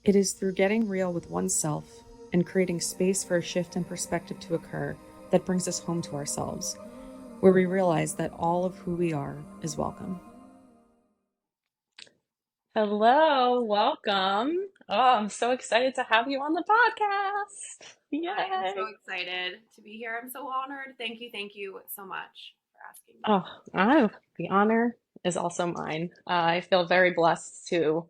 It is through getting real with oneself and creating space for a shift in perspective to occur that brings us home to ourselves, where we realize that all of who we are is welcome. Hello, welcome. Oh, I'm so excited to have you on the podcast. I am so Yay. excited to be here. I'm so honored. Thank you so much for asking me. Oh, the honor is also mine. I feel very blessed to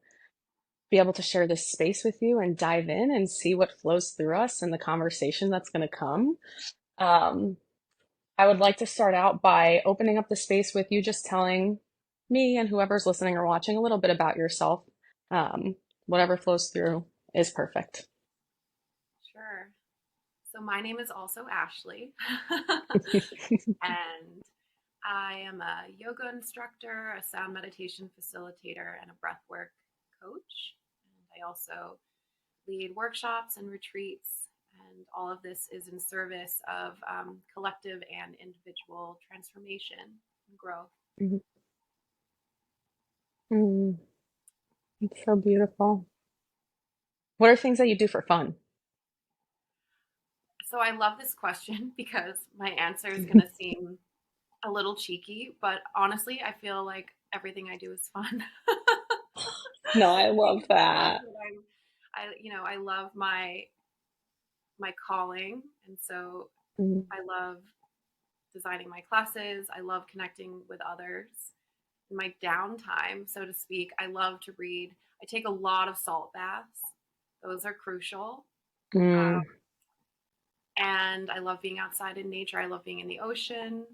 be able to share this space with you and dive in and see what flows through us and the conversation that's going to come. Um, I would like to start out by opening up the space with you, just telling me and whoever's listening or watching a little bit about yourself. Whatever flows through is perfect. Sure. So my name is also Ashley, and I am a yoga instructor, a sound meditation facilitator, and a breathwork coach. And I also lead workshops and retreats, and all of this is in service of collective and individual transformation and growth. Mm, it's so beautiful. What are things that you do for fun? So I love this question because my answer is going to seem a little cheeky, but honestly, I feel like everything I do is fun. No, I love I love that. what I love my calling, and so Mm, I love designing my classes. I love connecting with others. In my downtime, so to speak, I love to read. I take a lot of salt baths; those are crucial. mm, And I love being outside in nature. I love being in the ocean.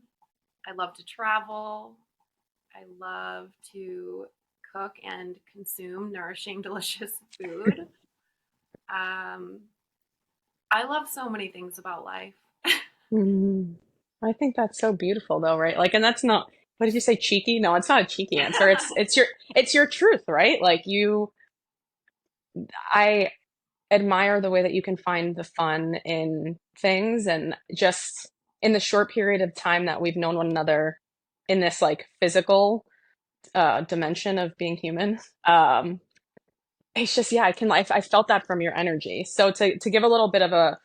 I love to travel. I love to cook and consume nourishing, delicious food. Um, I love so many things about life. mm. I think that's so beautiful though, right? Like, and that's not, what did you say, cheeky? No, it's not a cheeky answer. It's your truth, right? Like I admire the way that you can find the fun in things and just in the short period of time that we've known one another in this like physical dimension of being human. It's just, yeah, I felt that from your energy. So to give a little bit of a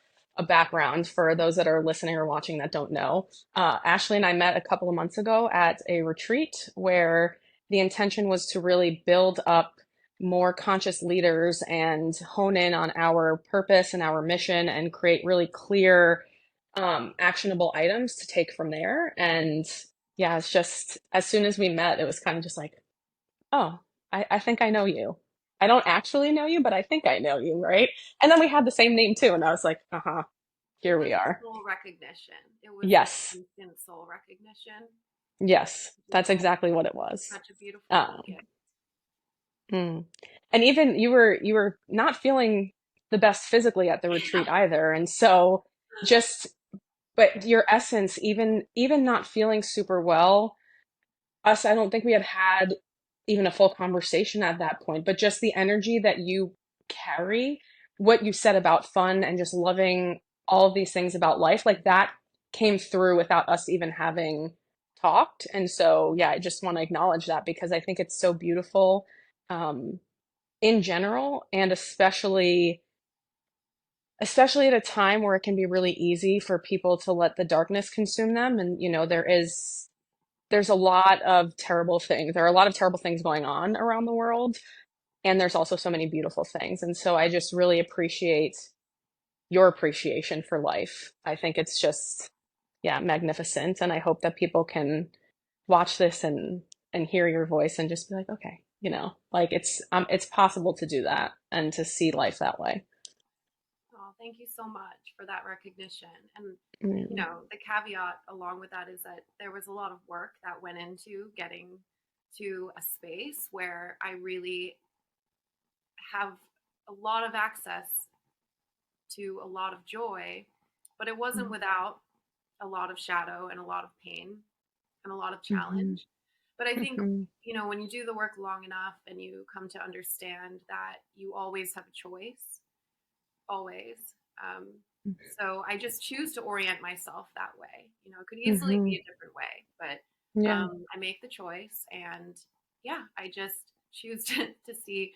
background for those that are listening or watching that don't know, Ashley and I met a couple of months ago at a retreat where the intention was to really build up more conscious leaders and hone in on our purpose and our mission and create really clear, actionable items to take from there. And yeah, it's just as soon as we met, it was kind of just like, oh, I think I know you. I don't actually know you, but I think I know you, right? And then we had the same name too, and I was like, uh-huh, It here we was are. soul recognition. It was like Yes, instant soul recognition, yes, which is that's exactly what it was. such a beautiful Um, gift. mm. And even you were not feeling the best physically at the retreat either, and so just but your essence, even not feeling super well, us, I don't think we had even a full conversation at that point, but just the energy that you carry, what you said about fun and just loving all of these things about life, like that came through without us even having talked. And so, yeah, I just want to acknowledge that because I think it's so beautiful, um, in general, and especially at a time where it can be really easy for people to let the darkness consume them. And, there's a lot of terrible things. There are a lot of terrible things going on around the world, and there's also so many beautiful things. And so I just really appreciate your appreciation for life. I think it's just, yeah, magnificent. And I hope that people can watch this and hear your voice and just be like, okay, like it's possible to do that and to see life that way. Oh, thank you so much for that recognition. And, Mm, the caveat along with that is that there was a lot of work that went into getting to a space where I really have a lot of access to a lot of joy, but it wasn't mm, without a lot of shadow and a lot of pain and a lot of mhm, challenge. But I think, mhm, when you do the work long enough and you come to understand that you always have a choice, always. Um, so I just choose to orient myself that way. It could easily be mhm. a different way, but Yeah. I make the choice, and yeah, I just choose to see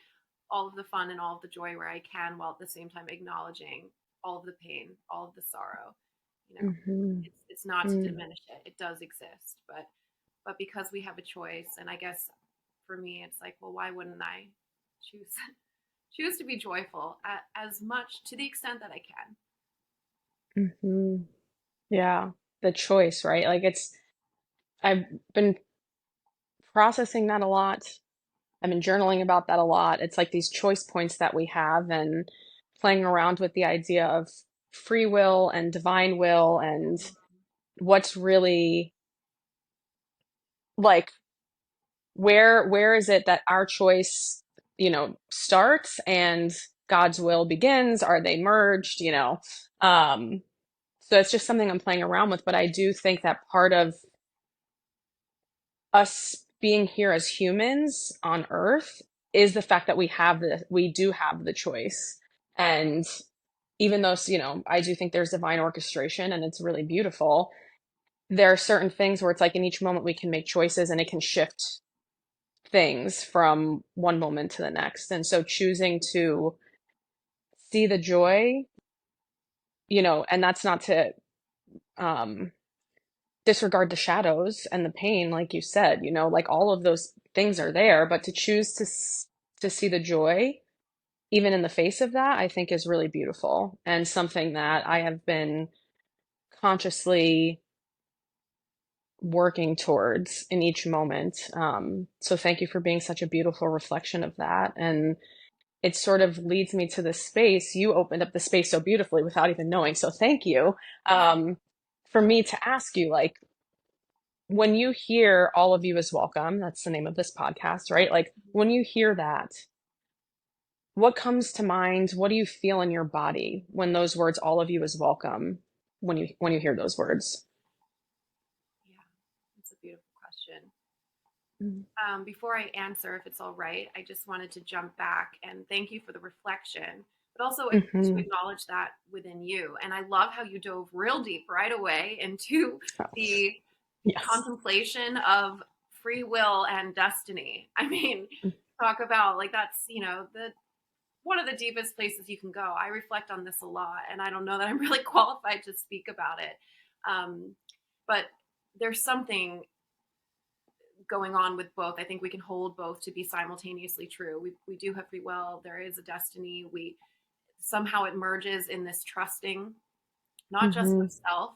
all of the fun and all of the joy where I can, while at the same time acknowledging all of the pain, all of the sorrow. You know, Mm-hmm. it's not to Mm. diminish it. It does exist, but because we have a choice, and I guess for me, it's like, well, why wouldn't I choose choose to be joyful as much to the extent that I can? Mm-hmm. Yeah, the choice, right? Like I've been processing that a lot. I've been journaling about that a lot. It's like these choice points that we have and playing around with the idea of free will and divine will and what's really like where is it that our choice, starts and God's will begins? Are they merged, Um, so it's just something I'm playing around with, but I do think that part of us being here as humans on Earth is the fact that we do have the choice. And even though, I do think there's divine orchestration and it's really beautiful, there are certain things where it's like in each moment we can make choices and it can shift things from one moment to the next. And so choosing to see the joy, and that's not to um disregard the shadows and the pain, like you said, like all of those things are there, but to choose to see the joy even in the face of that, I think is really beautiful and something that I have been consciously working towards in each moment. So thank you for being such a beautiful reflection of that. And it sort of leads me to this space. You opened up the space so beautifully without even knowing. So thank you. For me to ask you, like, when you hear all of you is welcome, that's the name of this podcast, right? Like, when you hear that, what comes to mind? What do you feel in your body when those words, all of you is welcome, when you hear those words? Yeah, that's a beautiful question. Mm. Before I answer, if it's all right, I just wanted to jump back and thank you for the reflection, but also to Mm-hmm. acknowledge that within you. And I love how you dove real deep right away into the Yes. contemplation of free will and destiny. I mean, talk about like that's, the one of the deepest places you can go. I reflect on this a lot, and I don't know that I'm really qualified to speak about it. Um, but there's something going on with both. I think we can hold both to be simultaneously true. We do have free will. There is a destiny. We somehow it merges in this trusting, not just Mm-hmm. of self,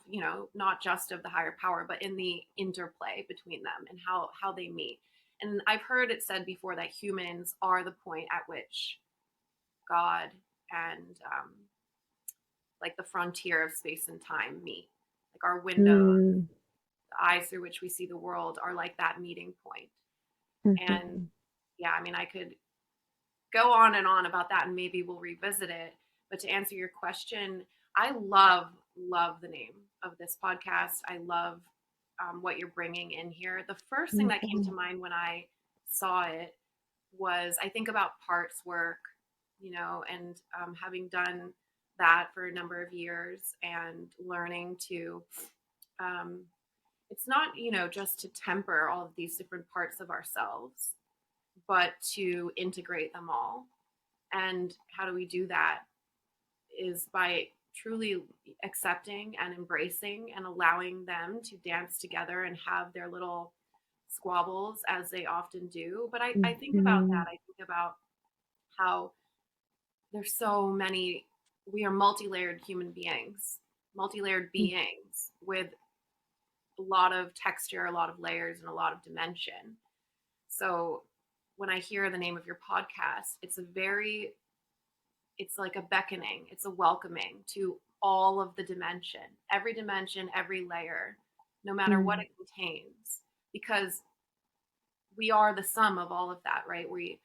not just of the higher power, but in the interplay between them and how they meet. And I've heard it said before that humans are the point at which God and like the frontier of space and time meet. Like our window, Mm-hmm. the eyes through which we see the world are like that meeting point. And Mm-hmm. yeah, I mean, I could go on and on about that and maybe we'll revisit it. But to answer your question, I love the name of this podcast. I love what you're bringing in here. The first thing that came to mind when I saw it was I think about parts work, and having done that for a number of years and learning to, um, it's not, just to temper all of these different parts of ourselves, but to integrate them all. And how do we do that is by truly accepting and embracing and allowing them to dance together and have their little squabbles as they often do. But I think about Mm-hmm. that. I think about how there's so many, we are multi-layered human beings, multi-layered beings with a lot of texture, a lot of layers, and a lot of dimension. So when I hear the name of your podcast, it's like a beckoning, it's a welcoming to all of the dimension, every layer, no matter what Mm-hmm. it contains, because we are the sum of all of that, right? We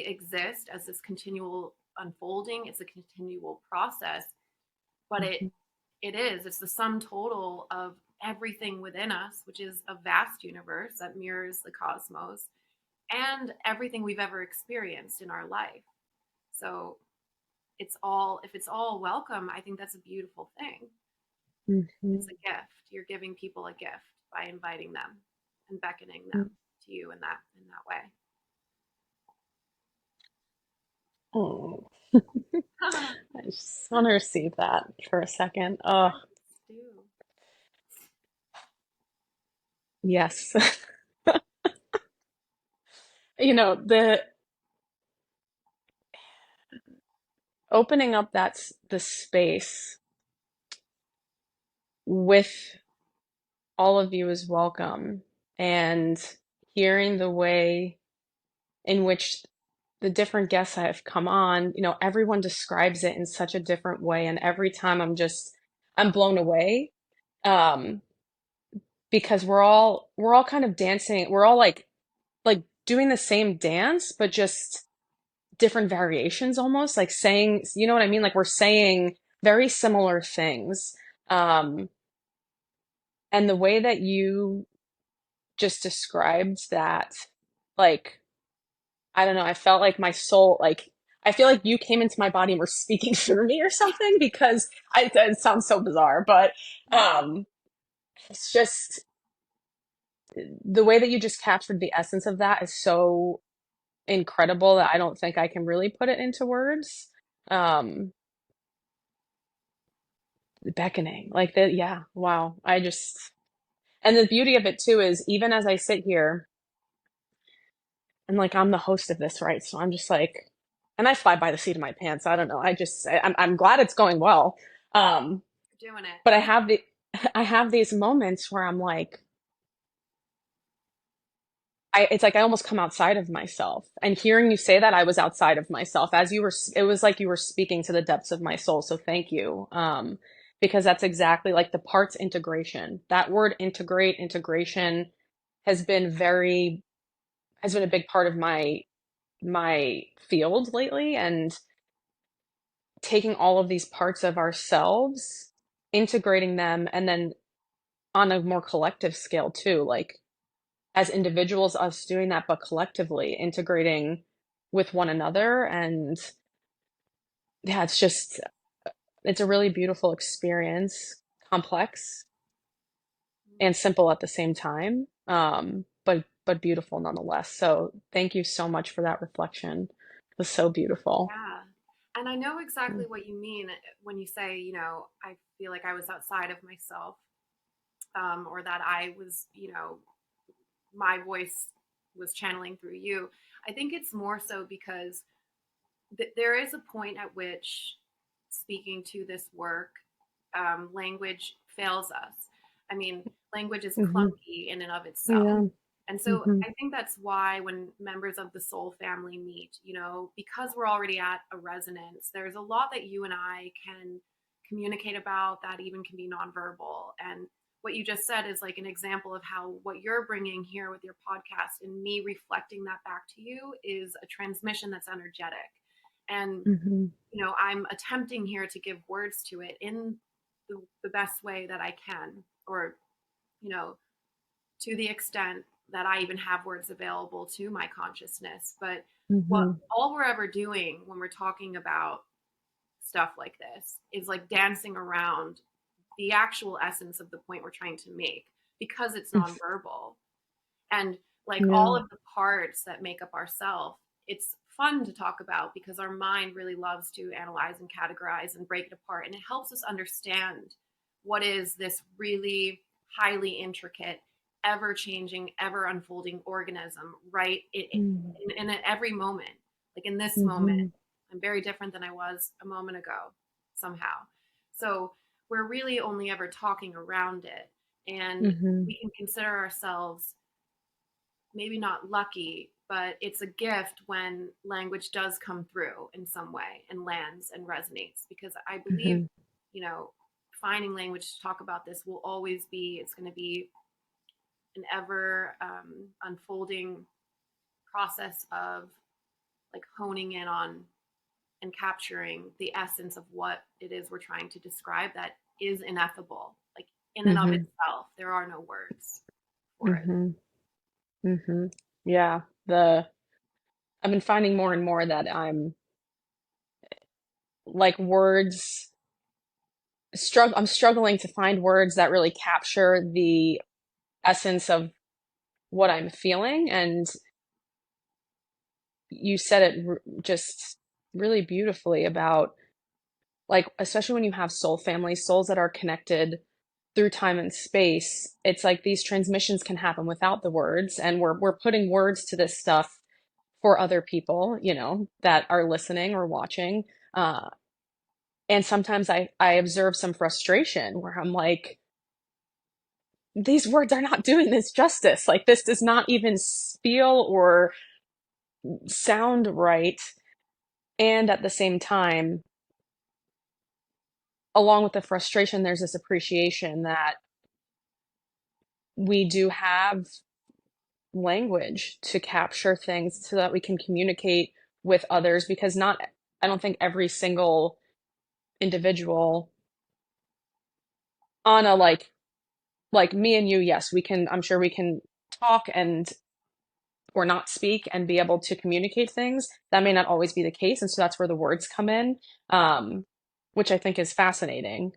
exist as this continual unfolding. It's a continual process, but it's the sum total of everything within us, which is a vast universe that mirrors the cosmos and everything we've ever experienced in our life. So if it's all welcome, I think that's a beautiful thing. Mm-hmm. It's a gift. You're giving people a gift by inviting them and beckoning them to you in that way. Oh, I just want to receive that for a second. Oh, Yes, do. yes. The opening up the space with all of you is welcome, and hearing the way in which the different guests that have come on, everyone describes it in such a different way, and every time I'm blown away. Um, because we're all kind of dancing, we're all like doing the same dance, but just different variations almost, like saying, you know what I mean? Like we're saying very similar things. Um, and the way that you just described that, like, I don't know, I felt like my soul, like, I feel like you came into my body and were speaking through me or something, because it sounds so bizarre, but um, it's just the way that you just captured the essence of that is so incredible that I don't think I can really put it into words. Um, beckoning, like that, yeah, wow. And the beauty of it too is even as I sit here and like I'm the host of this, right? So I'm just like, and I fly by the seat of my pants. I don't know. I'm glad it's going well. Um, You're doing but it. I have these moments where I'm like, it's like I almost come outside of myself. And hearing you say that, I was outside of myself as it was like you were speaking to the depths of my soul. So thank you. Because that's exactly like the parts integration. That word integrate, integration has been very, has been a big part of my field lately. And taking all of these parts of ourselves, integrating them, and then on a more collective scale too, like as individuals, us doing that, but collectively integrating with one another. And yeah, it's a really beautiful experience, complex and simple at the same time. But beautiful nonetheless. So thank you so much for that reflection. It was so beautiful. Yeah. And I know exactly what you mean when you say, I feel like I was outside of myself, or that I was, my voice was channeling through you. I think it's more so because there is a point at which speaking to this work, language fails us. I mean, language is Hmm. clunky in and of itself. Yeah. And so Hmm. I think that's why when members of the soul family meet, because we're already at a resonance, there's a lot that you and I can communicate about that even can be nonverbal. And what you just said is like an example of how what you're bringing here with your podcast and me reflecting that back to you is a transmission that's energetic. And, Hmm. I'm attempting here to give words to it in the best way that I can, or, you know, to the extent that I even have words available to my consciousness. But what Hmm. all we're ever doing when we're talking about stuff like this is like dancing around the actual essence of the point we're trying to make because it's nonverbal. And like all Yeah. of the parts that make up ourself, it's fun to talk about because our mind really loves to analyze and categorize and break it apart. And it helps us understand what is this really highly intricate, ever changing, ever unfolding organism, right? In every moment. Like in this moment, Hmm. I'm very different than I was a moment ago, somehow. So we're really only ever talking around it. And Hmm. we can consider ourselves maybe not lucky, but it's a gift when language does come through in some way and lands and resonates. Because I believe, Hmm. you know, finding language to talk about this will always be, it's going to be an ever unfolding process of like honing in on and capturing the essence of what it is we're trying to describe that is ineffable. Like in and of Hmm. itself, there are no words for it. Hmm. Hmm. Yeah. I've been finding more and more that I'm like I'm struggling to find words that really capture the essence of what I'm feeling. And you said it just really beautifully about, like, especially when you have soul families, souls that are connected through time and space. It's like these transmissions can happen without the words, and we're putting words to this stuff for other people, that are listening or watching. Uh, and sometimes I observe some frustration where I'm like, these words are not doing this justice. Like, this does not even feel or sound right. And at the same time, along with the frustration, there's this appreciation that we do have language to capture things so that we can communicate with others, because not, I don't think every single individual on a like me and you, yes, we can, I'm sure we can talk and or not speak and be able to communicate things. That may not always be the case, and so that's where the words come in, um, which I think is fascinating.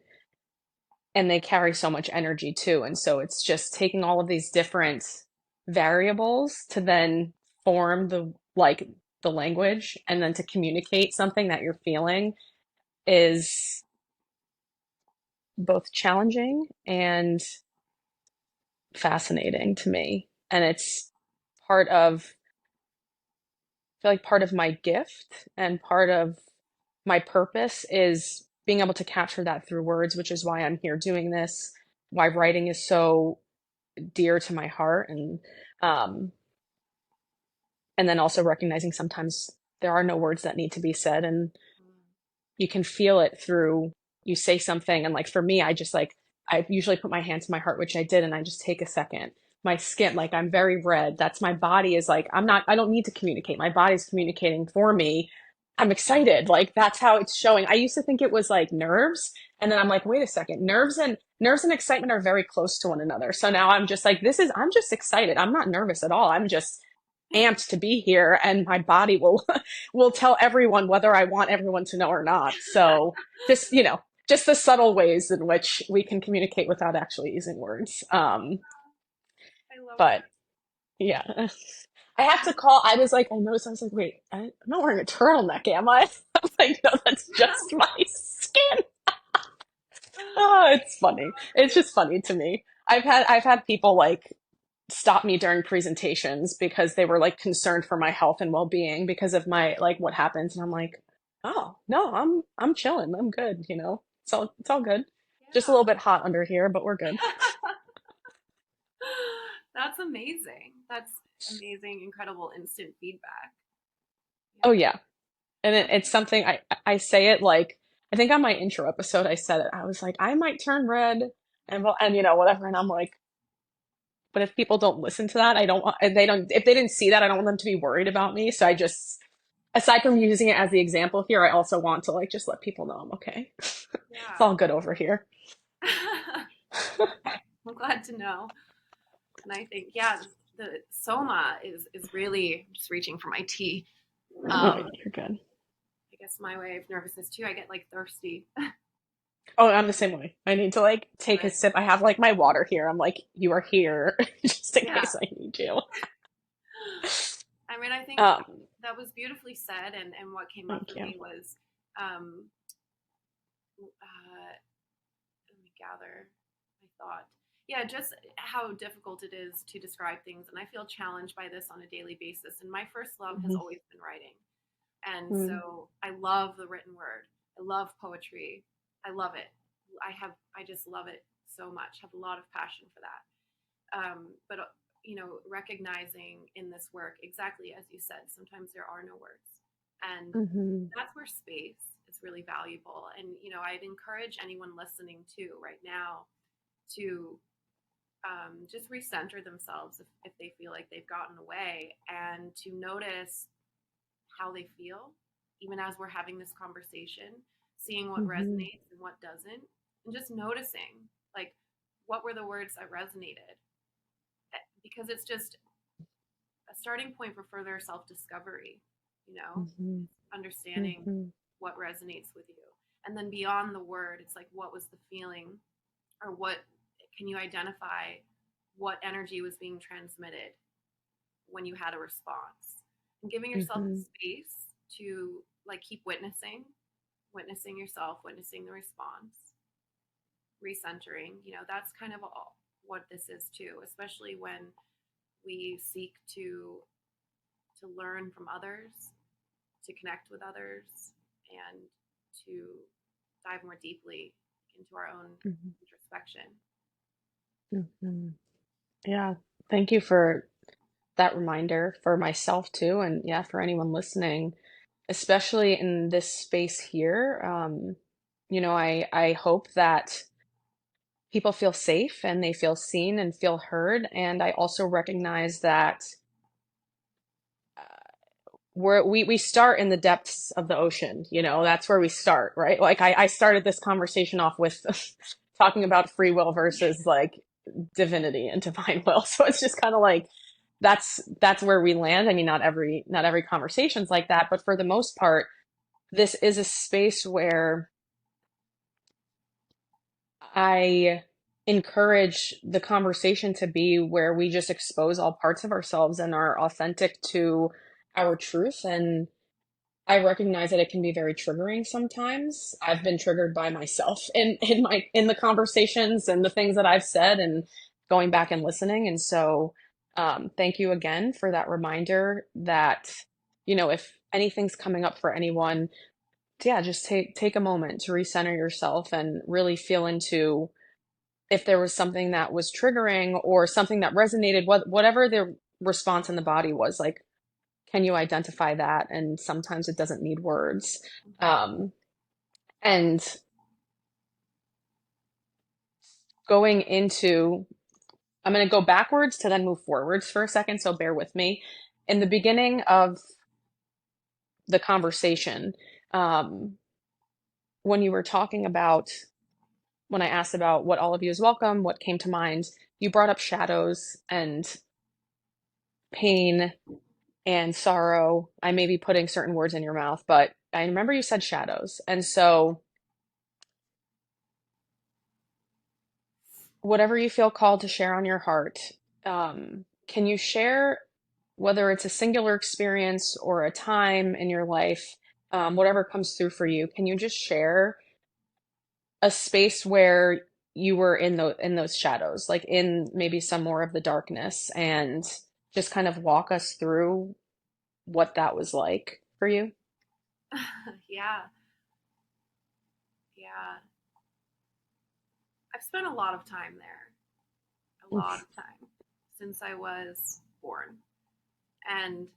And they carry so much energy too. And so it's just taking all of these different variables to then form the language, and then to communicate something that you're feeling is both challenging and fascinating to me. And it's part of, I feel like part of my gift and part of my purpose is being able to capture that through words, which is why I'm here doing this, why writing is so dear to my heart. Um and then also recognizing sometimes there are no words that need to be said, and you can feel it through, you say something, and like for me, I just like, I usually put my hand to my heart, which I did, and I just take a second. My skin, like, I'm very red. That's, my body is like, I don't need to communicate. My body's communicating for me. I'm excited. Like, that's how it's showing. I used to think it was like nerves, and then I'm like, wait a second, nerves and excitement are very close to one another. So now I'm just like, I'm just excited. I'm not nervous at all. I'm just amped to be here, and my body will will tell everyone whether I want everyone to know or not. So just, just the subtle ways in which we can communicate without actually using words. I love But that. yeah, I have to call. I was like, I noticed. I was like, wait, I'm not wearing a turtleneck, am I? I was like, no, that's just my skin. Oh, it's funny. It's just funny to me. I've had people like stop me during presentations because they were like concerned for my health and well-being because of my, like, what happens, and I'm like, oh no, I'm chilling, I'm good, it's all good. Just a little Yeah. bit hot under here, but we're good. That's amazing. That's amazing, incredible instant feedback. Oh Yeah. yeah. And it's something I say it like, I think on my intro episode I said it. I was like, I might turn red and well, and whatever, and I'm like, but if people don't listen to that, I don't want, and they don't, if they didn't see that, I don't want them to be worried about me. So I just, aside from using it as the example here, I also want to like just let people know I'm okay. It's Yeah. all good over here. Okay. I'm glad to know. And I think, yeah, the soma is really, I'm just reaching for my tea. Oh, Um, you're good. I guess my way of nervousness too. I get like thirsty. Oh, I'm the same way. I need to like take a But sip. I have like my water here. I'm like, you are here just in yeah, case I need you. I mean, I think Um, that was beautifully said. And what came up Thank for you. me was, um, let me gather my thought. Yeah, just how difficult it is to describe things. And I feel challenged by this on a daily basis. And my first love has Mhm. always been writing. And Mm. so I love the written word. I love poetry. I love it. I just love it so much. Have a lot of passion for that. But recognizing in this work, exactly as you said, sometimes there are no words, and Mhm. that's where space is really valuable. And I'd encourage anyone listening to right now to just recenter themselves if they feel like they've gotten away, and to notice how they feel, even as we're having this conversation, seeing what Mhm. resonates and what doesn't, and just noticing, like, what were the words that resonated, because it's just a starting point for further self discovery, Mhm. understanding Mhm. what resonates with you. And then beyond the word, it's like, what was the feeling, or what can you identify what energy was being transmitted when you had a response? And giving yourself the Mhm. space to like keep witnessing yourself, witnessing the response, recentering. That's kind of all what this is too, especially when we seek to learn from others, to connect with others, and to dive more deeply into our own Mhm. introspection. Mhm. Yeah. Thank you for that reminder for myself too. And yeah, for anyone listening, especially in this space here. I hope that people feel safe and they feel seen and feel heard. And I also recognize that we start in the depths of the ocean. That's where we start, right? Like I started this conversation off with talking about free will versus like divinity and divine will. So it's just kind of like that's where we land. I mean, not every conversation's like that, but for the most part, this is a space where I encourage the conversation to be where we just expose all parts of ourselves and are authentic to our truth. And I recognize that it can be very triggering sometimes. I've been triggered by myself in the conversations and the things that I've said and going back and listening. And so thank you again for that reminder that, if anything's coming up for anyone, yeah, just take a moment to recenter yourself and really feel into if there was something that was triggering or something that resonated, whatever the response in the body was, like, can you identify that? And sometimes it doesn't need words. Um, and going into, I'm going to go backwards to then move forwards for a second. So bear with me. In the beginning of the conversation, um, when you were talking about, when I asked about what all of you is welcome, what came to mind, you brought up shadows and pain and sorrow. I may be putting certain words in your mouth, but I remember you said shadows. And so, whatever you feel called to share on your heart, can you share whether it's a singular experience or a time in your life, whatever comes through for you? Can you just share a space where you were in those shadows, like in maybe some more of the darkness, and just kind of walk us through what that was like for you? Yeah, yeah. I've spent a lot of time there, a lot of time since I was born. And,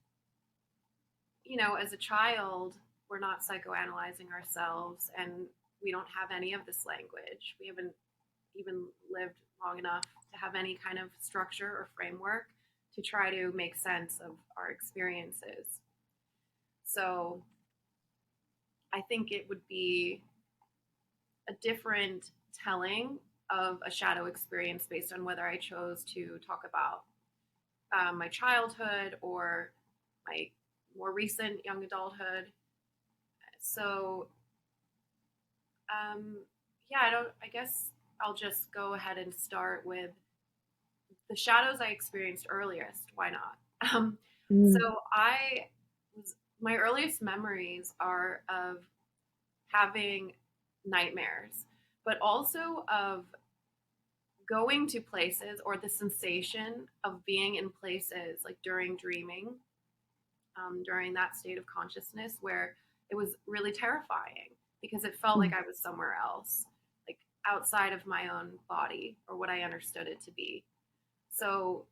as a child, we're not psychoanalyzing ourselves and we don't have any of this language. We haven't even lived long enough to have any kind of structure or framework to try to make sense of our experiences. So I think it would be a different telling of a shadow experience based on whether I chose to talk about my childhood or my more recent young adulthood. So, um, yeah, I guess I'll just go ahead and start with the shadows I experienced earliest. Why not? So Mm. I my earliest memories are of having nightmares, but also of going to places or the sensation of being in places like during dreaming, during that state of consciousness where it was really terrifying because it felt like Mm. I was somewhere else, like outside of my own body or what I understood it to be. So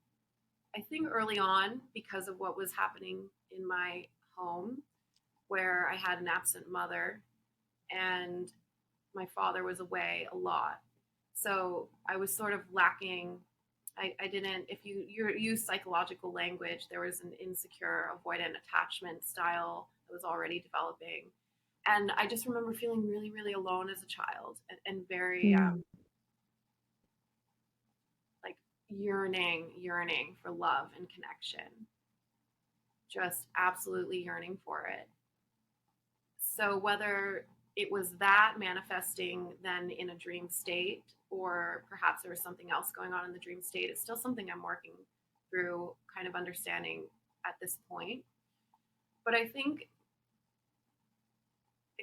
I think early on, because of what was happening in my home, where I had an absent mother and my father was away a lot. So I was sort of lacking. I didn't, if you use psychological language, there was an insecure, avoidant attachment style that was already developing. And I just remember feeling really, really alone as a child and very Mm. like yearning for love and connection, just absolutely yearning for it. So whether it was that manifesting then in a dream state, or perhaps there was something else going on in the dream state, it's still something I'm working through kind of understanding at this point. But I think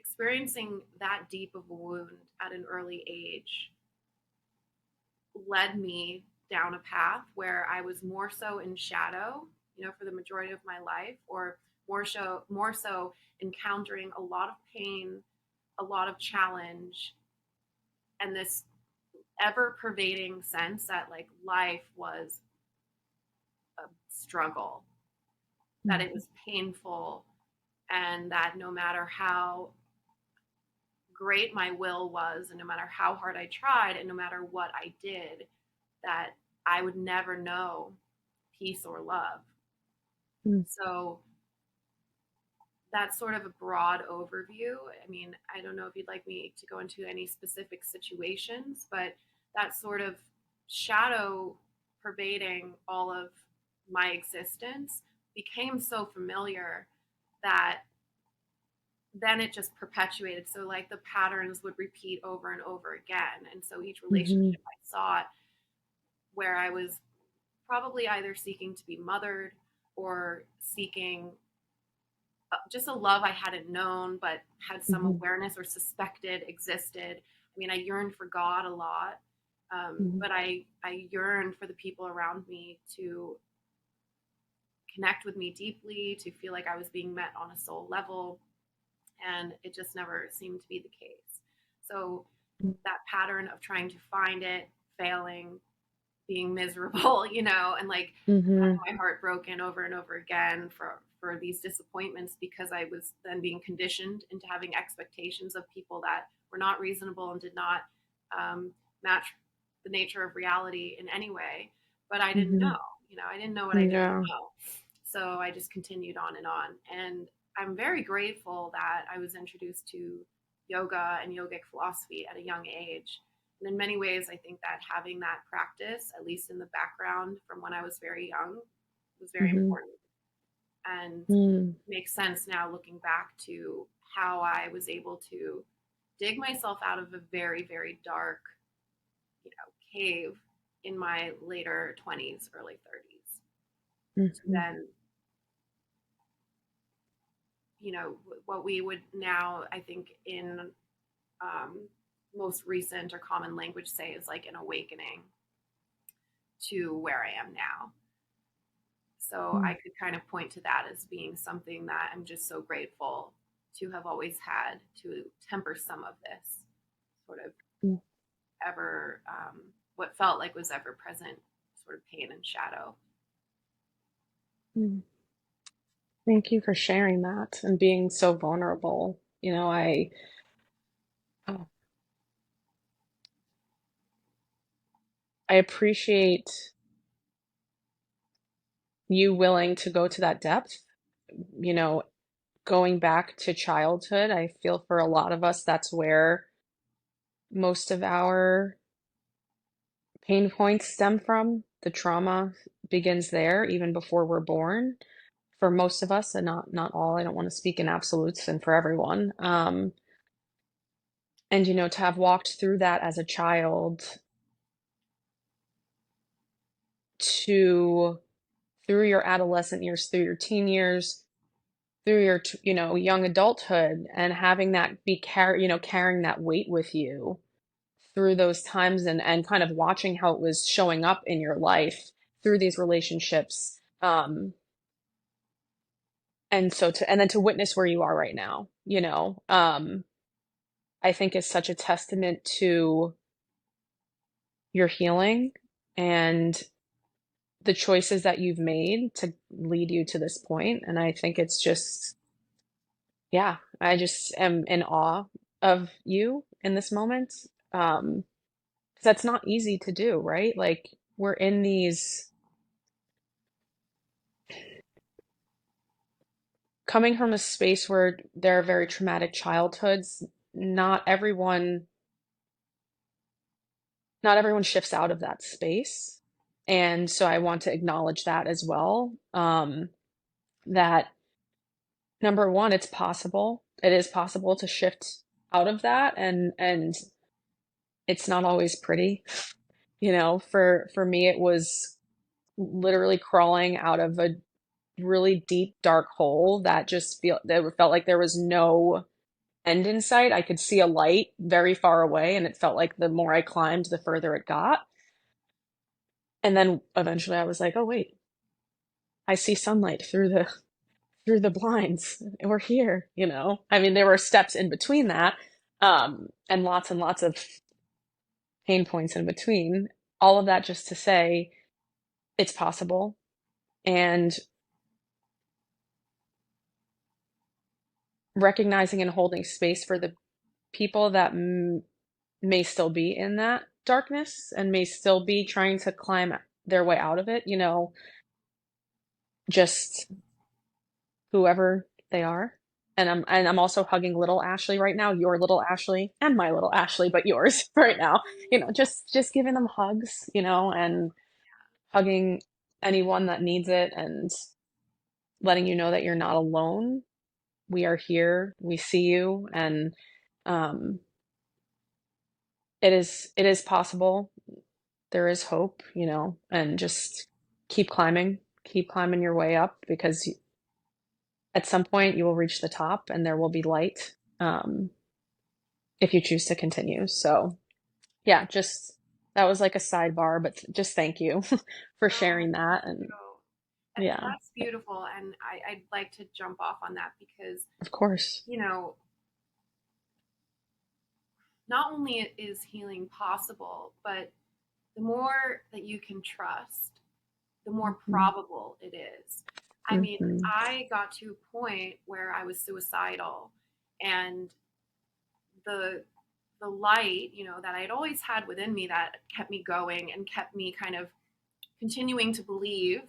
experiencing that deep of a wound at an early age led me down a path where I was more so in shadow, for the majority of my life, or more so encountering a lot of pain, a lot of challenge, and this ever pervading sense that like life was a struggle, that it was painful, and that no matter how great my will was, and no matter how hard I tried, and no matter what I did, that I would never know peace or love. Mm. So that's sort of a broad overview. I mean, I don't know if you'd like me to go into any specific situations, but that sort of shadow pervading all of my existence became so familiar that then it just perpetuated. So, like, the patterns would repeat over and over again. And so each Mhm. relationship I sought, where I was probably either seeking to be mothered or seeking just a love I hadn't known but had some Mhm. awareness or suspected existed. I mean, I yearned for God a lot, Mhm. but I yearned for the people around me to connect with me deeply, to feel like I was being met on a soul level, and it just never seemed to be the case. So that pattern of trying to find it, failing, being miserable, and like having Mhm. my heart broken over and over again for these disappointments, because I was then being conditioned into having expectations of people that were not reasonable and did not match the nature of reality in any way. But I didn't know, Mhm. I didn't know what I didn't Yeah. know. So I just continued on and on. And I'm very grateful that I was introduced to yoga and yogic philosophy at a young age. And in many ways, I think that having that practice, at least in the background from when I was very young, was very Mhm. important. And Mm. makes sense now looking back to how I was able to dig myself out of a very, very dark, cave in my later 20s, early 30s, to Mhm. then, what we would now, I think, in um, most recent or common language say is like an awakening to where I am now. So I Mm. could kind of point to that as being something that I'm just so grateful to have always had to temper some of this sort of Mm. ever, what felt like was ever present sort of pain and shadow. Mm. Thank you for sharing that and being so vulnerable. Oh, I appreciate you willing to go to that depth. You know, Going back to childhood, I feel for a lot of us, that's where most of our pain points stem from. The trauma begins there even before we're born. For most of us, and not all. I don't want to speak in absolutes and for everyone. And to have walked through that as a child to through your adolescent years, through your teen years, through your young adulthood, and having that carrying that weight with you through those times, and kind of watching how it was showing up in your life through these relationships, and then to witness where you are right now, I think is such a testament to your healing and the choices that you've made to lead you to this point. And I think it's just, yeah, I just am in awe of you in this moment. Because that's not easy to do, right? Like, we're in these, coming from a space where there are very traumatic childhoods, not everyone, not everyone shifts out of that space. And so I want to acknowledge that as well. That number one, it's possible. It is possible to shift out of that, and it's not always pretty. For me, it was literally crawling out of a really deep, dark hole that felt like there was no end in sight. I could see a light very far away, and it felt like the more I climbed, the further it got. And then eventually I was like, oh wait, I see sunlight through the blinds. We're here, you know. I mean, there were steps in between that, and lots of pain points in between. All of that just to say it's possible. And recognizing and holding space for the people that may still be in that darkness and may still be trying to climb their way out of it, you know, just whoever they are. And I'm also hugging little Ashley right now, your little Ashley and my little Ashley, but yours right now. You know, just giving them hugs, you know, and hugging anyone that needs it and letting you know that you're not alone. We are here. We see you, and um, it is possible. There is hope, you know, and just keep climbing your way up because at some point you will reach the top and there will be light if you choose to continue. So, yeah, just that was like a sidebar, but just thank you for Oh, sharing thank that. And you. yeah, That's beautiful. And I'd like to jump off on that because, of course. you know, not only is healing possible, but the more that you can trust, the more Hmm. probable it is. I mean, Hmm. I got to a point where I was suicidal, and the the light, you know, that I'd always had within me that kept me going and kept me kind of continuing to believe.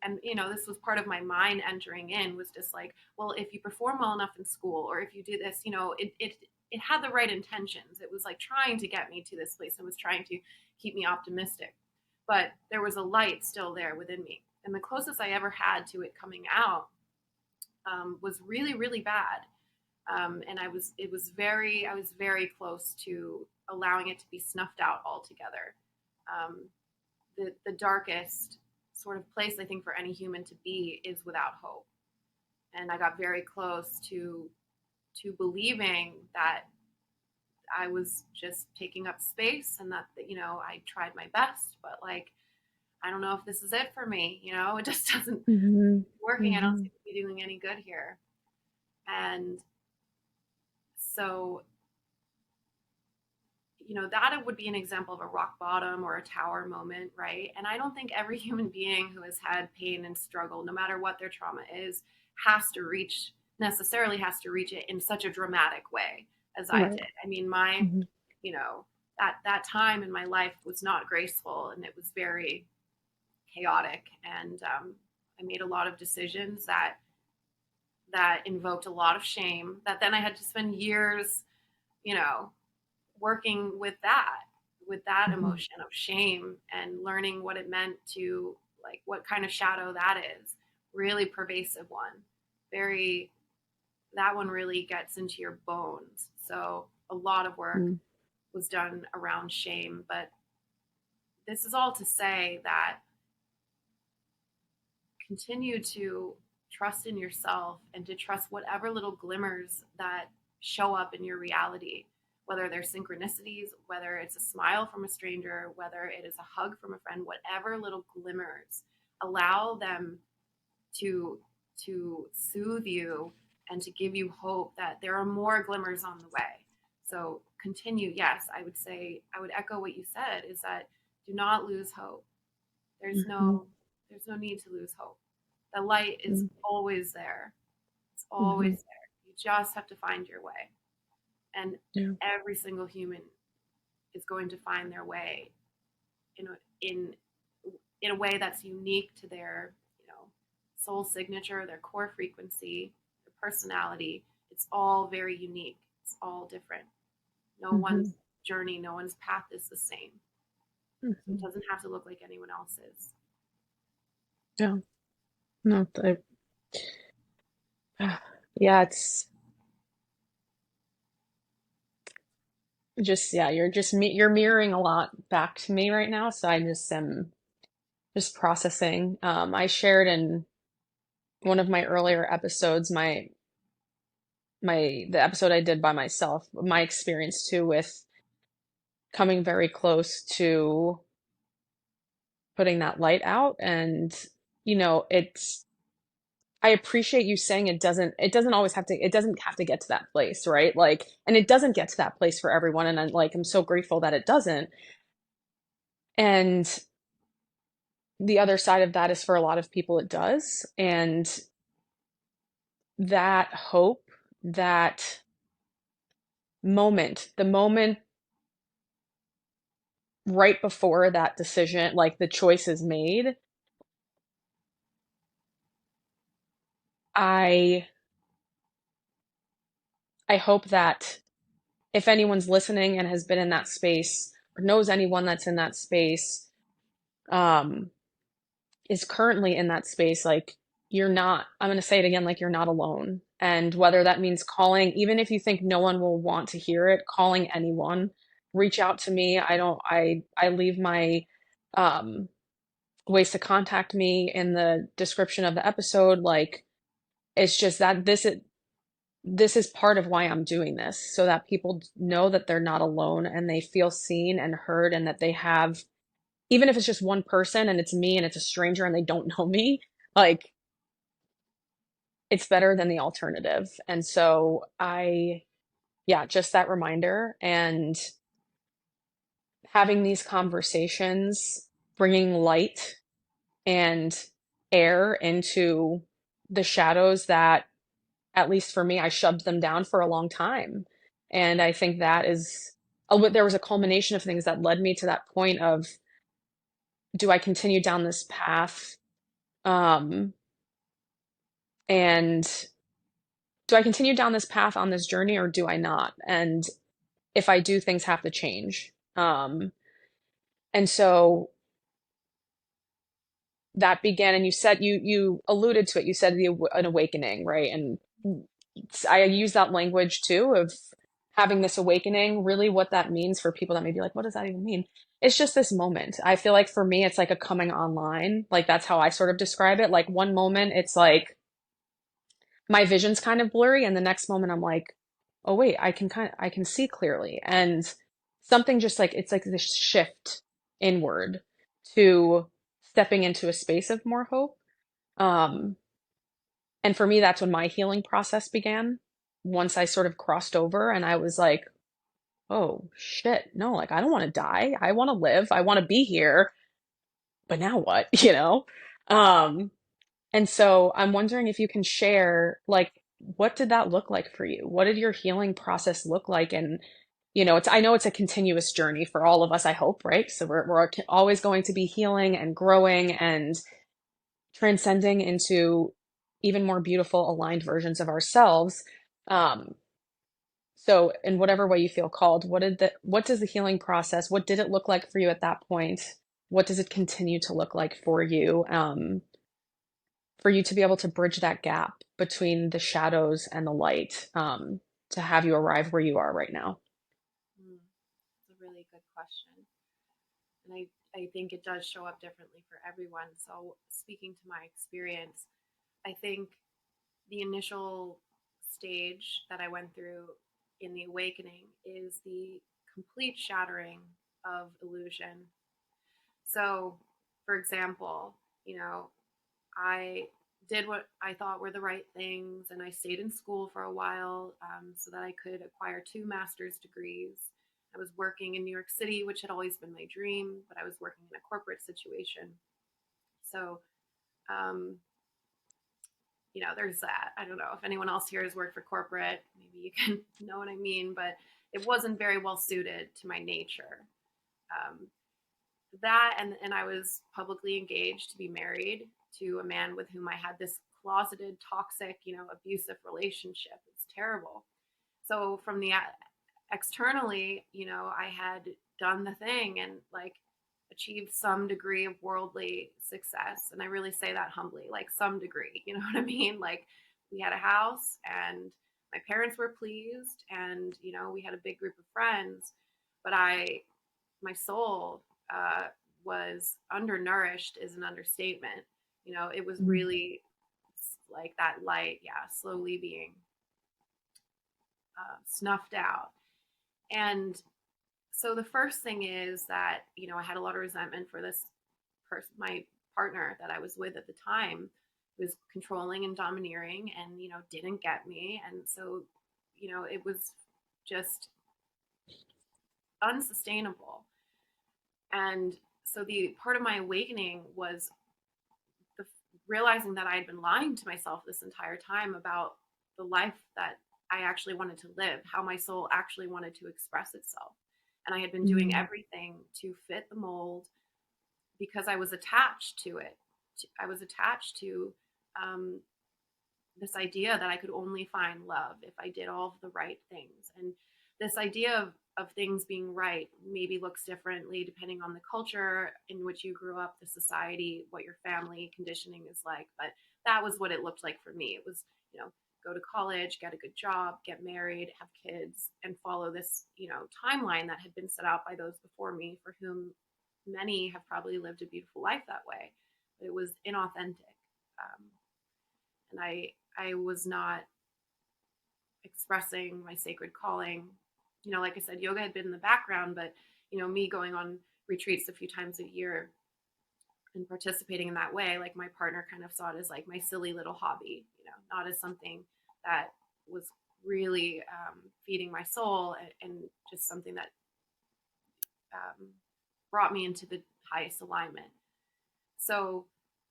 And you know, this was part of my mind entering in, was just like, well, if you perform well enough in school, or if you do this, you know, it had the right intentions. It was like trying to get me to this place and was trying to keep me optimistic, but there was a light still there within me. And the closest I ever had to it coming out was really, really bad. And I was very close to allowing it to be snuffed out altogether. Um, the darkest sort of place I think for any human to be is without hope. And I got very close to believing that I was just taking up space, and that, you know, I tried my best, but like, I don't know if this is it for me. You know, it just doesn't Hmm. working. I don't Hmm. seem to be doing any good here. And so, you know, that would be an example of a rock bottom or a tower moment, right? And I don't think every human being who has had pain and struggle, no matter what their trauma is, has to reach necessarily has to reach it in such a dramatic way as I Right. did. I mean, my, Hmm. you know, that time in my life was not graceful, and it was very chaotic. And I made a lot of decisions that invoked a lot of shame. That then I had to spend years, you know, working with that Hmm. emotion of shame, and learning what it meant to, like, what kind of shadow that is. Really pervasive one. Very, that one really gets into your bones. So a lot of work was done around shame. But this is all to say that continue to trust in yourself, and to trust whatever little glimmers that show up in your reality, whether they're synchronicities, whether it's a smile from a stranger, whether it is a hug from a friend, whatever little glimmers, allow them to soothe you and to give you hope that there are more glimmers on the way. So continue. Yes, I would say, I would echo what you said, is that do not lose hope. There's Hmm. no there's no need to lose hope. The light is always there. It's always Hmm. there. You just have to find your way. And Yeah. every single human is going to find their way in a, in a way that's unique to their, you know, soul signature, their core frequency, their personality. It's all very unique. It's all different. No Hmm. one's journey, no one's path is the same. So it Hmm. doesn't have to look like anyone else's. Yeah. No, yeah, it's just, yeah, you're mirroring a lot back to me right now. So I just am just processing. I shared in one of my earlier episodes, the episode I did by myself, my experience too with coming very close to putting that light out. And it's, I appreciate you saying it doesn't always have to, it doesn't have to get to that place, right? Like, and it doesn't get to that place for everyone, and I'm so grateful that it doesn't. And the other side of that is, for a lot of people it does. And that hope, that moment, the moment right before that decision, like the choice is made, I I hope that if anyone's listening and has been in that space or knows anyone that's in that space, um, is currently in that space, like, you're not, I'm going to say it again, like, you're not alone. And whether that means calling, even if you think no one will want to hear it, calling anyone, reach out to me. I leave my um, ways to contact me in the description of the episode. Like, it's just that this is part of why I'm doing this, so that people know that they're not alone and they feel seen and heard, and that they have, even if it's just one person and it's me and it's a stranger and they don't know me, like, it's better than the alternative. And so yeah, just that reminder, and having these conversations, bringing light and air into the shadows that, at least for me, I shoved them down for a long time. And I think that is, there was a culmination of things that led me to that point of, do I continue down this path? Um, and do I continue down this path on this journey, or do I not? And if I do, things have to change. And so that began, and you said, you alluded to it. You said an awakening, right? And I use that language too, of having this awakening. Really, what that means for people that may be like, what does that even mean? It's just this moment. I feel like for me, it's like a coming online. Like, that's how I sort of describe it. Like, one moment, it's like my vision's kind of blurry, and the next moment I'm like, oh wait, I can see clearly. And something just like, it's like this shift inward to stepping into a space of more hope. Um, and for me, that's when my healing process began. Once I sort of crossed over and I was like, oh shit, no, like, I don't want to die. I want to live. I want to be here. But now what? Um, and so I'm wondering if you can share, like, what did that look like for you? What did your healing process look like? And, I know it's a continuous journey for all of us, I hope, right? So we're always going to be healing and growing and transcending into even more beautiful, aligned versions of ourselves. Um, so in whatever way you feel called, what does the healing process, what did it look like for you at that point? What does it continue to look like for you to be able to bridge that gap between the shadows and the light, to have you arrive where you are right now? It's a really good question. And I think it does show up differently for everyone. So, speaking to my experience, I think the initial stage that I went through in the awakening is the complete shattering of illusion. So, for example, I did what I thought were the right things, and I stayed in school for a while, so that I could acquire two master's degrees. I was working in New York City, which had always been my dream, but I was working in a corporate situation. So, um, there's that. I don't know if anyone else here has worked for corporate. Maybe you can know what I mean, but it wasn't very well suited to my nature. Um, that and I was publicly engaged to be married to a man with whom I had this closeted, toxic, abusive relationship. It's terrible. So from the externally, I had done the thing and like achieved some degree of worldly success. And I really say that humbly, like some degree, you know what I mean? Like we had a house and my parents were pleased and, we had a big group of friends, but my soul was undernourished is an understatement. It was Mm. really like that light, yeah, slowly being snuffed out. And so the first thing is that, I had a lot of resentment for this person, my partner that I was with at the time, who was controlling and domineering and, didn't get me. And so, it was just unsustainable. And so the part of my awakening was the realizing that I had been lying to myself this entire time about the life that I actually wanted to live, how my soul actually wanted to express itself. And I had been doing Mm. everything to fit the mold because I was attached to it. I was attached to um, this idea that I could only find love if I did all of the right things. And this idea of things being right maybe looks differently depending on the culture in which you grew up, the society, what your family conditioning is like. But that was what it looked like for me. It was, go to college, get a good job, get married, have kids, and follow this, timeline that had been set out by those before me, for whom many have probably lived a beautiful life that way. But it was inauthentic. And I was not expressing my sacred calling. Like I said, yoga had been in the background, but me going on retreats a few times a year and participating in that way, like my partner kind of saw it as like my silly little hobby, not as something that was really feeding my soul, and just something that brought me into the highest alignment. So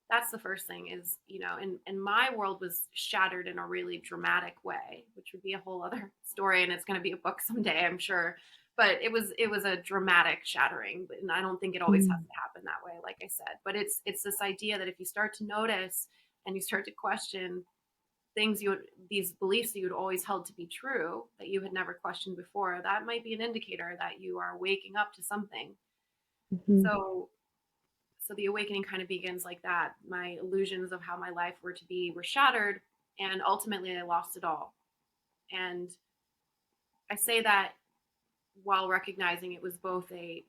that's the first thing is, and my world was shattered in a really dramatic way, which would be a whole other story. And it's going to be a book someday, I'm sure. But it was a dramatic shattering, and I don't think it always has Mm. to happen that way, like I said. But it's this idea that if you start to notice and you start to question things these beliefs that you'd always held to be true that you had never questioned before, that might be an indicator that you are waking up to something. Mhm. So the awakening kind of begins like that. My illusions of how my life were to be were shattered, and ultimately I lost it all. And I say that while recognizing it was both I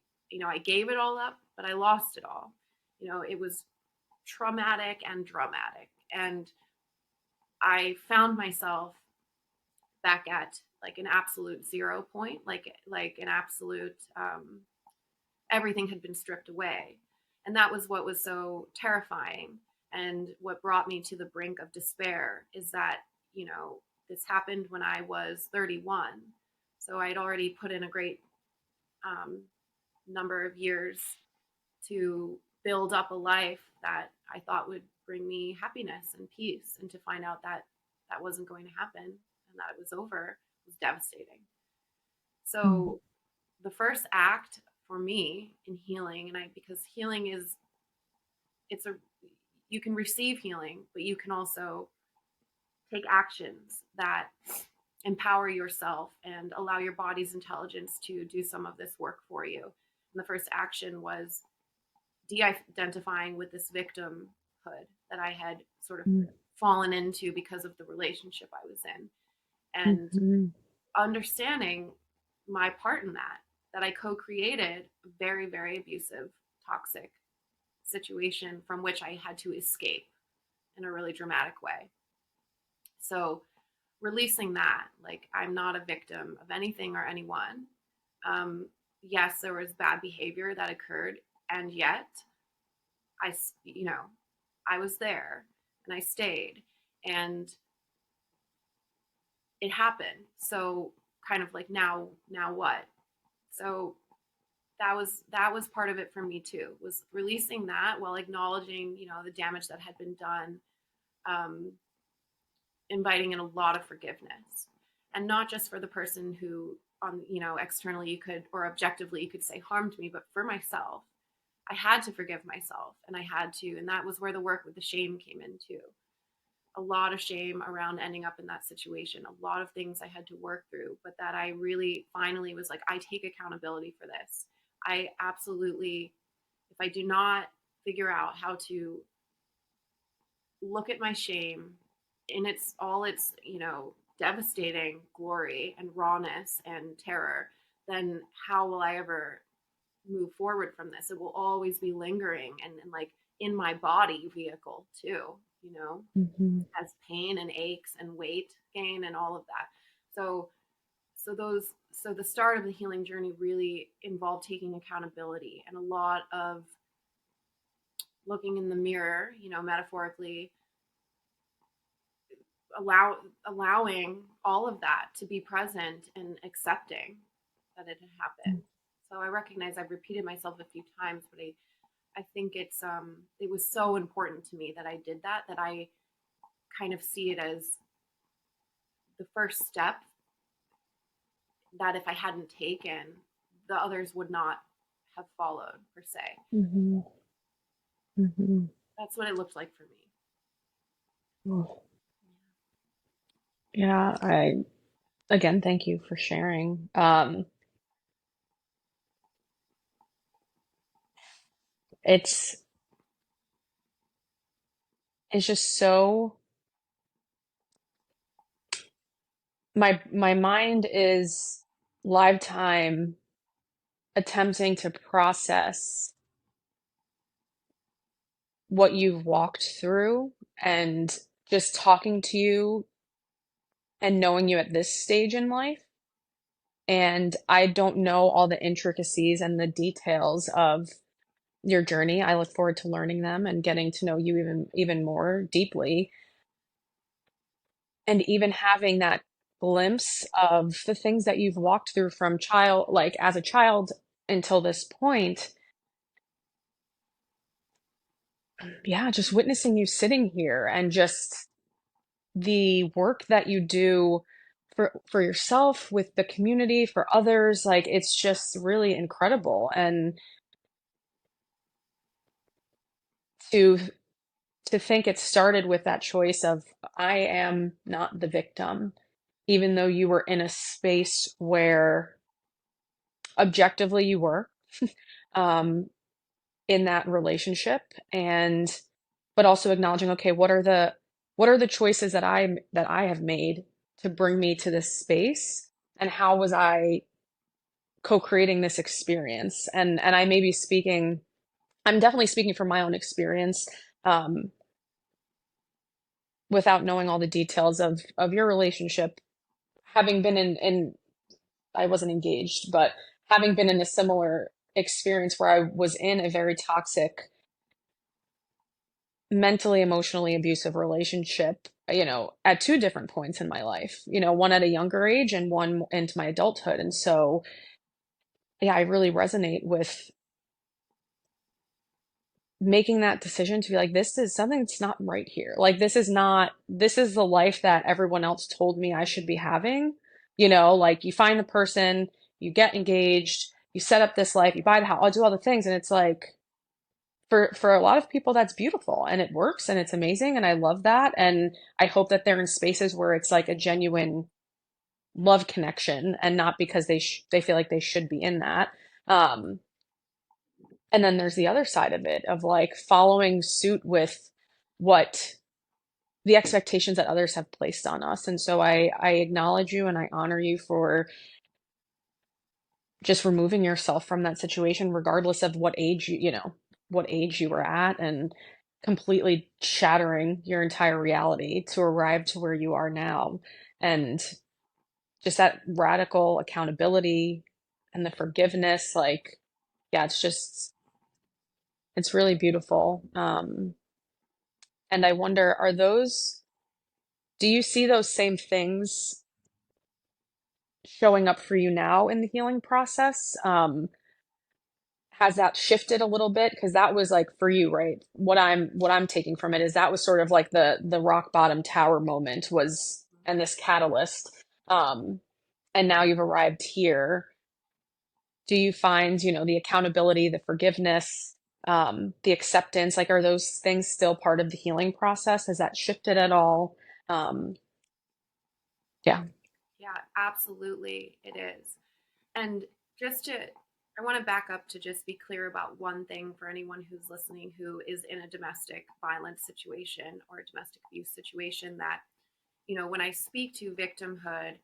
gave it all up, but I lost it all. It was traumatic and dramatic. And I found myself back at like an absolute 0 point, like an absolute everything had been stripped away. And that was what was so terrifying. And what brought me to the brink of despair is that, this happened when I was 31. So I'd already put in a great um, number of years to build up a life that I thought would bring me happiness and peace. And to find out that that wasn't going to happen and that it was over was devastating. Mm. So the first act for me in healing, and I because healing is it's a you can receive healing, but you can also take actions that empower yourself and allow your body's intelligence to do some of this work for you. And the first action was de-identifying with this victimhood that I had sort of Mm. fallen into because of the relationship I was in, and Mhm. understanding my part in that I co-created a very, very abusive, toxic situation from which I had to escape in a really dramatic way. So releasing that, like I'm not a victim of anything or anyone. Um, yes, there was bad behavior that occurred, and yet I, I was there and I stayed, and it happened. So kind of like now what? So that was part of it for me too, was releasing that while acknowledging the damage that had been done, um, inviting in a lot of forgiveness, and not just for the person who on externally you could, or objectively you could say, harmed me, but for myself. I had to forgive myself, and I had to, and that was where the work with the shame came in too. A lot of shame around ending up in that situation, a lot of things I had to work through, but that I really finally was like, I take accountability for this. I absolutely, if I do not figure out how to look at my shame in its devastating glory and rawness and terror, then how will I ever move forward from this? It will always be lingering, and like in my body vehicle too, you know Mhm. has pain and aches and weight gain and all of that. So so the start of the healing journey really involved taking accountability and a lot of looking in the mirror, metaphorically, allowing all of that to be present and accepting that it had happened. So I recognize I've repeated myself a few times, but I think it was so important to me that I did that I kind of see it as the first step that if I hadn't taken, the others would not have followed per se. Mm-hmm. Mm-hmm. That's what it looked like for me. Oh. Yeah, again, thank you for sharing. It's it's just so my mind is live time attempting to process what you've walked through and just talking to you and knowing you at this stage in life. And I don't know all the intricacies and the details of your journey. I look forward to learning them and getting to know you even more deeply. And even having that glimpse of the things that you've walked through from like as a child until this point. Yeah, just witnessing you sitting here and just the work that you do for yourself, with the community, for others, like it's just really incredible. And to to think it started with that choice of I am not the victim, even though you were in a space where objectively you were um, in that relationship, and but also acknowledging, okay, what are the choices that I have made to bring me to this space, and how was I co-creating this experience? And I may be speaking, I'm definitely speaking from my own experience, um, without knowing all the details of your relationship, having been in I wasn't engaged, but having been in a similar experience where I was in a very toxic, mentally, emotionally abusive relationship, at two different points in my life, one at a younger age and one into my adulthood. And so, yeah, I really resonate with making that decision to be like, this is something that's not right here. Like, this is the life that everyone else told me I should be having. Like you find the person, you get engaged, you set up this life, you buy the house, I'll do all the things. And it's like, for a lot of people, that's beautiful and it works and it's amazing. And I love that. And I hope that they're in spaces where it's like a genuine love connection and not because they feel like they should be in that. Um, and then there's the other side of it, of like following suit with what the expectations that others have placed on us. And so I acknowledge you and I honor you for just removing yourself from that situation, regardless of what age what age you were at, and completely shattering your entire reality to arrive to where you are now. And just that radical accountability and the forgiveness, like, yeah, it's really beautiful. And I wonder, do you see those same things showing up for you now in the healing process? Has that shifted a little bit? Because that was like for you, right? What I'm taking from it is that was sort of like the rock bottom tower moment was, and this catalyst. Um, and now you've arrived here. Do you find, the accountability, the forgiveness, the acceptance, like are those things still part of the healing process? Has that shifted at all? Um, yeah. Yeah, absolutely, it is. And just to, I want to back up to just be clear about one thing for anyone who's listening who is in a domestic violence situation or a domestic abuse situation, that, when I speak to victimhood,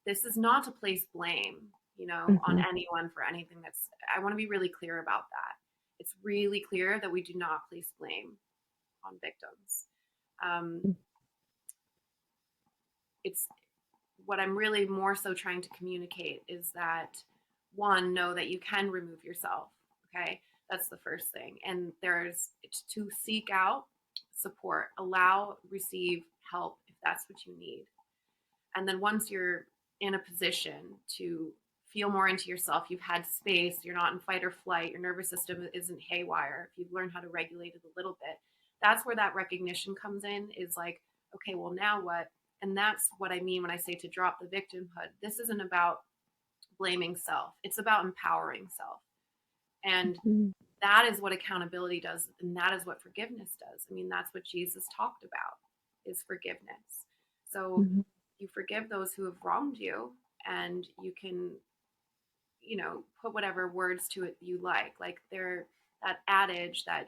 this is not to place blame, on Hmm. anyone for anything I want to be really clear about that. It's really clear that we do not place blame on victims. Um, it's what I'm really more so trying to communicate is that, one, know that you can remove yourself. Okay. That's the first thing. And there's to seek out support, allow, receive help if that's what you need. And then once you're in a position to feel more into yourself, you've had space, you're not in fight or flight, your nervous system isn't haywire, if you've learned how to regulate it a little bit, that's where that recognition comes in, is like, okay, well, now what? And that's what I mean when I say to drop the victimhood. This isn't about blaming self, it's about empowering self. And Mhm. that is what accountability does. And that is what forgiveness does. I mean, that's what Jesus talked about, is forgiveness. So Mhm. you forgive those who have wronged you, and you can, put whatever words to it you like there, that adage that,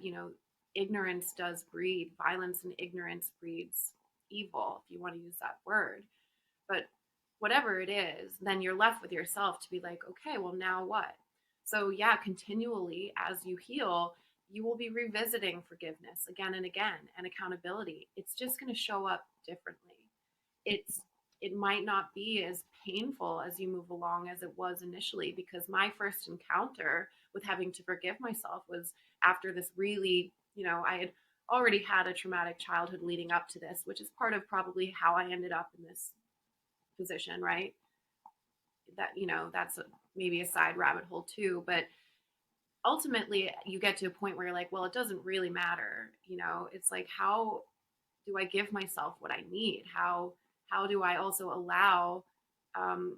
ignorance does breed violence, and ignorance breeds evil, if you want to use that word. But whatever it is, then you're left with yourself to be like, okay, well, now what? So yeah, continually as you heal, you will be revisiting forgiveness again and again, and accountability. It's just going to show up differently. It might not be as painful as you move along as it was initially, because my first encounter with having to forgive myself was after this really, I had already had a traumatic childhood leading up to this, which is part of probably how I ended up in this position, right? That, that's maybe a side rabbit hole too, but ultimately you get to a point where you're like, well, it doesn't really matter. It's like, how do I give myself what I need? How do I also allow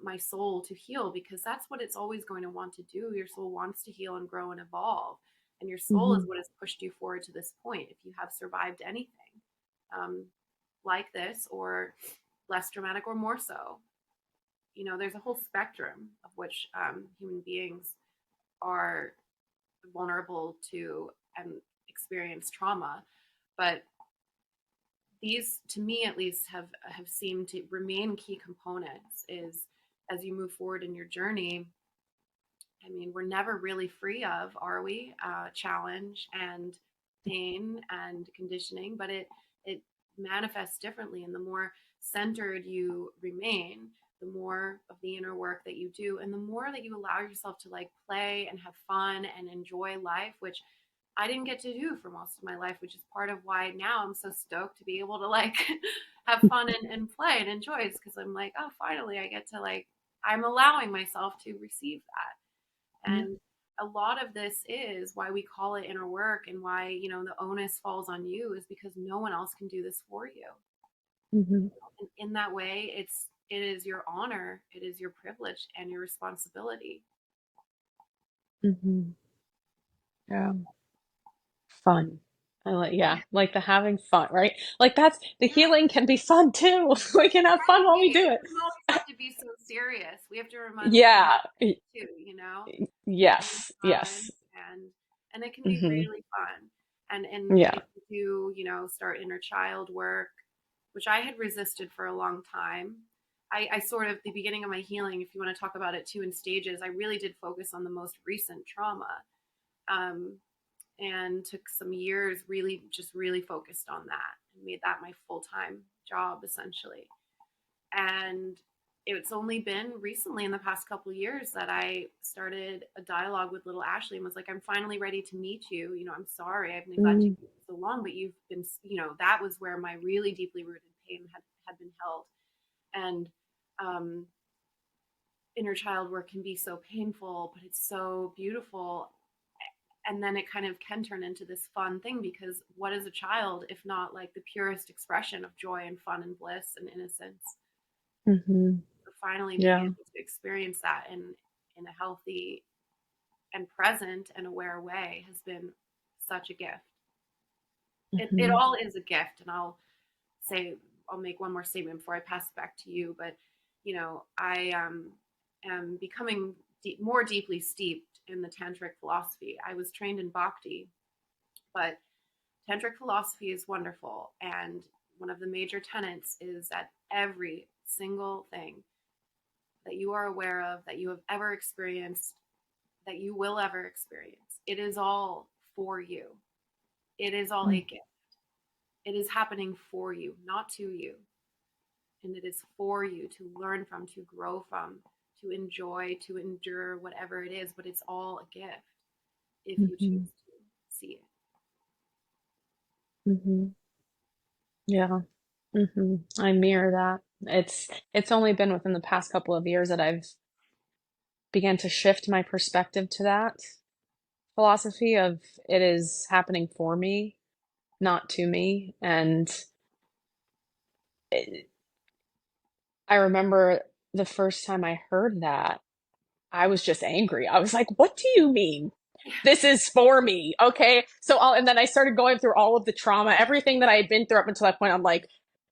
my soul to heal? Because that's what it's always going to want to do. Your soul wants to heal and grow and evolve, and your soul is Mhm. what has pushed you forward to this point. If you have survived anything um, like this, or less dramatic, or more so, there's a whole spectrum of which human beings are vulnerable to and experience trauma. But these, to me at least, have seemed to remain key components, is as you move forward in your journey. I mean, we're never really free of, are we, challenge and pain and conditioning, but it manifests differently. And the more centered you remain, the more of the inner work that you do, and the more that you allow yourself to like play and have fun and enjoy life, which I didn't get to do for most of my life, which is part of why now I'm so stoked to be able to like have fun and play and enjoy it, because I'm like, oh, finally I get to like, I'm allowing myself to receive that. And a lot of this is why we call it inner work, and why, the onus falls on you, is because no one else can do this for you. Mhm. And in that way, it is your honor, it is your privilege and your responsibility. Mhm. Yeah. Fun. Like the having fun, right? Like that's the Yeah, healing can be fun too. We can have fun while we right. do It it. doesn't always have to be so serious. We have to remind Yeah. too, Yes. Yes. times, and it can be Hmm. really fun. And Yeah. if you do, start inner child work, which I had resisted for a long time. I sort of, the beginning of my healing, if you want to talk about it too in stages, I really did focus on the most recent trauma, um, and took some years really, just really focused on that, and made that my full-time job essentially. And it's only been recently, in the past couple of years, that I started a dialogue with little Ashley and was like, I'm finally ready to meet you. I'm sorry I've neglected Mm. you for so long, but you've been, that was where my really deeply rooted pain had been held. And um, inner child work can be so painful, but it's so beautiful. And then it kind of can turn into this fun thing, because what is a child if not like the purest expression of joy and fun and bliss and innocence? Hmm. So finally being Yeah. able to experience that in a healthy and present and aware way has been such a gift. It Hmm. all is a gift. And say I'll make one more statement before I pass it back to you. But I am becoming more deeply steeped in the tantric philosophy. I was trained in bhakti, but tantric philosophy is wonderful, and one of the major tenets is that every single thing that you are aware of, that you have ever experienced, that you will ever experience, it is all for you. It is all a gift. It is happening for you, not to you. and it is for you to learn from, to grow from, to enjoy, to endure, whatever it is, but it's all a gift if you choose Mm-hmm. to see it. Mm-hmm. Yeah. Mm-hmm. I mirror that. It's only been within the past couple of years that I've began to shift my perspective to that philosophy of it is happening for me, not to me. And it, I remember the first time I heard that, I was just angry. I was like, what do you mean? This is for me. Okay. And then I started going through all of the trauma, everything that I had been through up until that point. I'm like,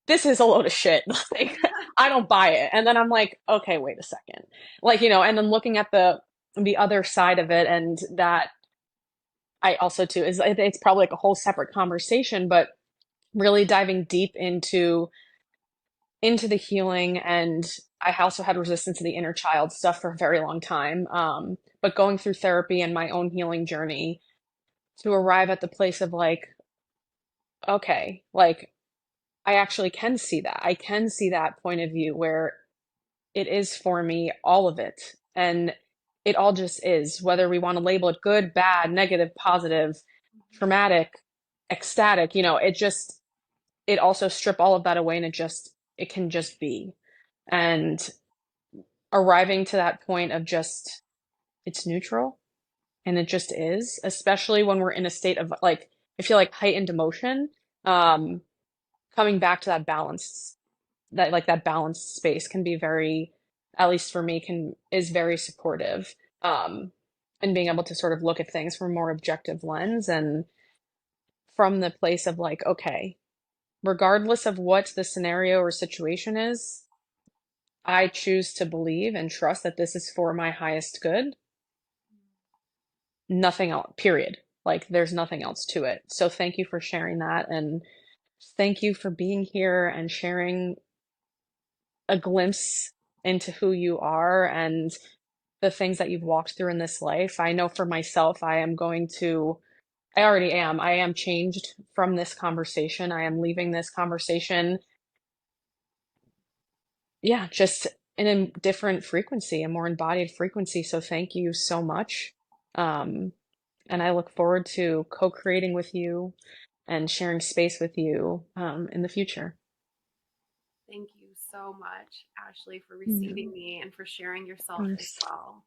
this is a load of shit. Like, I don't buy it. And then I'm like, okay, wait a second. Like, and then looking at the other side of it, and that I also too is it's probably like a whole separate conversation, but really diving deep into the healing. And I also had resistance to the inner child stuff for a very long time. But going through therapy and my own healing journey to arrive at the place of like, okay, like I actually can see that. I can see that point of view where it is for me, all of it. And it all just is, whether we want to label it good, bad, negative, positive, traumatic, ecstatic, it also strip all of that away, and it can just be. And arriving to that point of just, it's neutral and it just is, especially when we're in a state of like, I feel like heightened emotion, um, coming back to that balance, that balanced space can be very, at least for me, is very supportive. And being able to sort of look at things from a more objective lens, and from the place of like, okay, regardless of what the scenario or situation is, I choose to believe and trust that this is for my highest good. Nothing else, period. Like there's nothing else to it. So thank you for sharing that. And thank you for being here and sharing a glimpse into who you are and the things that you've walked through in this life. I know for myself, I already am. I am changed from this conversation. I am leaving this conversation, yeah, just in a different frequency, a more embodied frequency. So thank you so much. Um, and I look forward to co-creating with you and sharing space with you in the future. Thank you so much, Ashley, for Mm, receiving me and for sharing of yourself as course. well.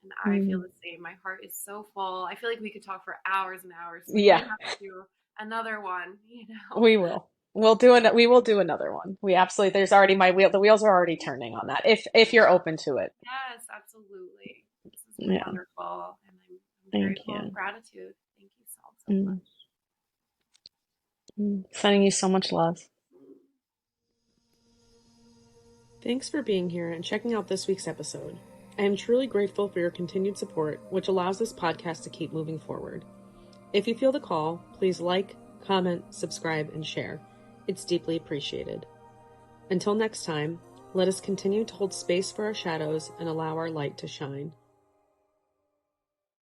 And I feel Mm, the same. My heart is so full. I feel like we could talk for hours and hours. We yeah, might have to do another one, you know? we will. We will do another one. We absolutely, there's already the wheels are already turning on that if you're open to it. Yes, absolutely. This has been Yeah, wonderful. And I'm very thank full of you. gratitude. Thank you so, so Mm, much. Sending you so much love. Thanks for being here and checking out this week's episode. I am truly grateful for your continued support, which allows this podcast to keep moving forward. If you feel the call, please like, comment, subscribe, and share. It's deeply appreciated. Until next time, let us continue to hold space for our shadows and allow our light to shine.